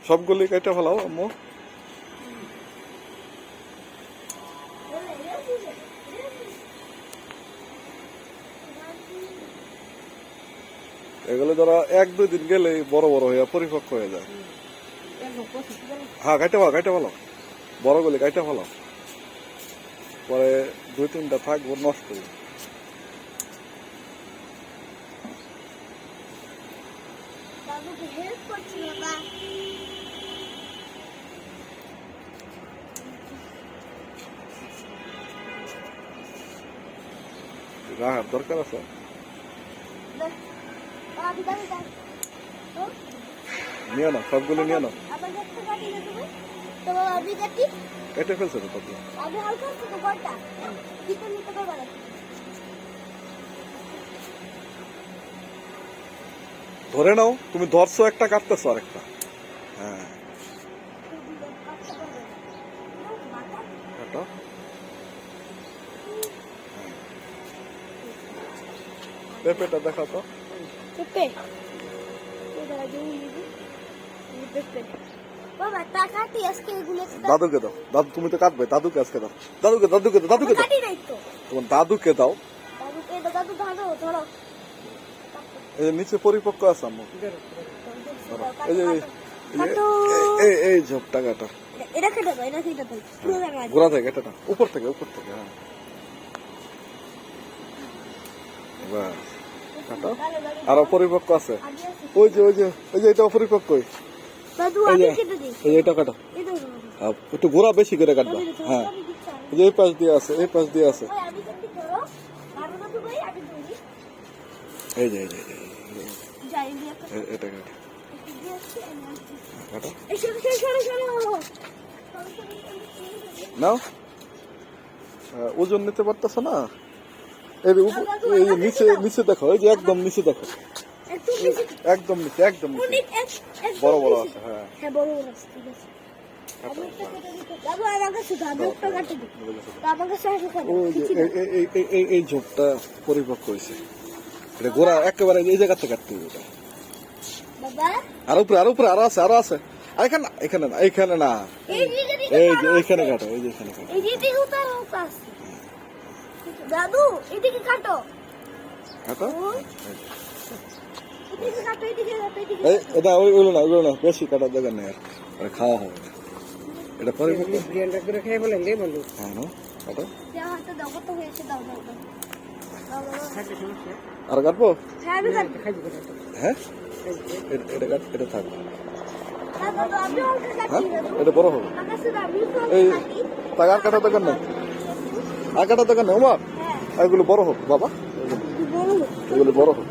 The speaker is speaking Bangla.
সবগুলি কেটে ফেলাও আম্মু। এগুলো ধরো 1-2 দিন গেলে বড় বড় হয়ে পরিপক্ক হয়ে যায়। হ্যাঁ কাটে ভালো বড় গুলি কাটে ভালো, পরে 2-3টা থাকবো নষ্ট হয়ে। রাহার দরকার আছে, নিয়ে না সবগুলো নিয়ে না। কেটে ফেলছে তো তোকে, ধরে নাও তুমি ধরছো একটা কাটতেছো আরেকটা। হ্যাঁ কাটো। পেঁপেটা দেখাও তো। দাদুকে দাও, দাদু তুমি তো কাটবে, দাদুকে আজকে দাও, দাদুকে দাও, তোমার দাদুকে দাও। এই নিচে পরিপক্ক আছে আম্মু, এই ঝোপটা কাটা, গোড়া থেকে এটা উপর থেকে হ্যাঁ কাটো। আরো পরিপক্ক আছে, ওই যে এটা অপরিপক্ক, এটা কাটো, একটু গোড়া বেশি করে কাটবা। হ্যাঁ এই পাশ দিয়ে আছে, এই পাশ দিয়ে আছে, এই যে এটা কাটো নাও। ওজন নিতে পারতেছো না, এই নিচে দেখো, এই যে একদম নিচে দেখো, একদম নিচে বড় বড় আছে। হ্যাঁ এই ঝোপটা পরিপক্ক হয়েছে, এটা গোড়া একেবারে এই জায়গাতে কাটতে হবে এটা। আর উপরে আরো আছে, এখানে না, এই যে এইখানে কাটো, এই যে এখানে কাটো, দাদু এদিকে কাটো এটা ওইগুলো না বেশি কাটার দরকার নেই, আর খাওয়া হবে না এটা পরিপক্ক। আর কাটবো, হ্যাঁ এটা থাকবে, হ্যাঁ এটা বড় হবে। এই তাই আর কাটার দরকার নেই, আর কাটার দরকার নেই ওমা, এগুলো বড় হোক বাবা, এগুলো বড় হোক।